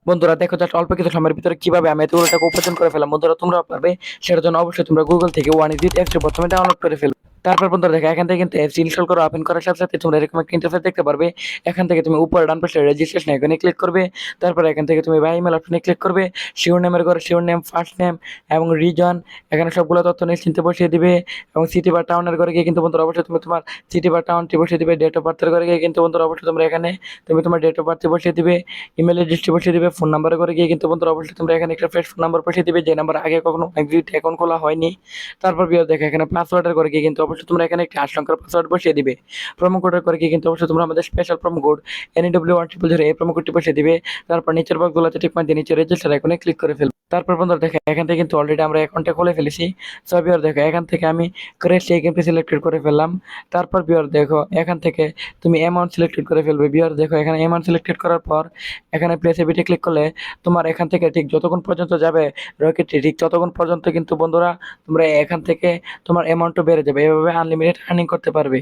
বন্ধুরা দেখো জাস্ট অল্প কিছু সময়ের ভিতরে কিভাবে আমি এতগুলো টাকা উপার্জন করে ফেলাম। বন্ধুরা তোমরাও পারবে, সেটার জন্য অবশ্যই তোমরা গুগল থেকে ওয়ান ইজিট অ্যাপসটি প্রথমে ডাউনলোড করে ফেলবে। তারপর বন্ধুরা দেখো এখান থেকে কিন্তু অ্যাপস ইনস্টল করা ওপেন করার সাথে সাথে তোমরা এরকম একটা ইন্টারফেস দেখতে পারবে। এখান থেকে তুমি উপরে ডান পাশে রেজিস্ট্রেশন আইকনে ক্লিক করবে। তারপর এখান থেকে তুমি বাই ইমেল অপশনে ক্লিক করবে। শিওর নেমের ঘরে শিওর নেম, ফার্স্ট নেম এবং রিজন, এখানে সবগুলো তথ্য নিশ্চিন্তে বসিয়ে দিবে। এবং সিটি বা টাউনের ঘরে গিয়ে কিন্তু বন্ধুরা অবশ্যই তুমি তোমার সিটি বা টাউনটি বসিয়ে দিবে। ডেট অফ বার্থের ঘরে গিয়ে কিন্তু বন্ধুরা অবশ্যই তোমরা এখানে তুমি তোমার ডেট অফ বার্থ বসিয়ে দিবে। ইমেল অ্যাড্রেসটি বসিয়ে দিবে। ফোন নাম্বারে করে গিয়ে কিন্তু বন্ধুরা অবশ্যই তোমরা এখানে একটা ফ্রেশ ফোন নাম্বার বসিয়ে দিবে, যে নাম্বার আগে কখনো এক্সিট অ্যাকাউন্ট খোলা হয়নি। তারপর বিয়ার দেখো এখানে পাসওয়ার্ডের করে গিয়ে কিন্তু অবশ্যই তোমরা এখানে একটা 8 সংখ্যার পাসওয়ার্ড বসিয়ে দিবে। প্রোমো কোডের করে গিয়ে কিন্তু অবশ্যই তোমরা আমাদের স্পেশাল প্রোমো কোড NEW1000 এই প্রোমো কোডটি বসিয়ে দিবে। তারপর নিচের বক্সগুলোতে টিক মার দিয়ে নিচে রেজিস্টার আইকনে ক্লিক করে ফেলবে। তারপর বন্ধুরা দেখো এখান থেকে কিন্তু অলরেডি আমরা অ্যাকাউন্টটা খুলে ফেলেছি। সো বিয়ার দেখো এখান থেকে আমি ক্রেডিট এই গেমটি সিলেক্টেড করে ফেললাম। তারপর বিয়ার দেখো এখান থেকে তুমি অ্যামাউন্ট সিলেক্টেড করে ফেলবে। বিয়ার দেখো এখানে অ্যামাউন্ট সিলেক্টেড করার পর এখানে প্লেস এবিটে ক্লিক করলে তোমার এখান থেকে ঠিক যতক্ষণ পর্যন্ত যাবে রকেটটি, ঠিক ততক্ষণ পর্যন্ত কিন্তু বন্ধুরা তোমরা এখান থেকে তোমার অ্যামাউন্টও বেড়ে যাবে। এভাবে আনলিমিটেড আর্নিং করতে পারবে।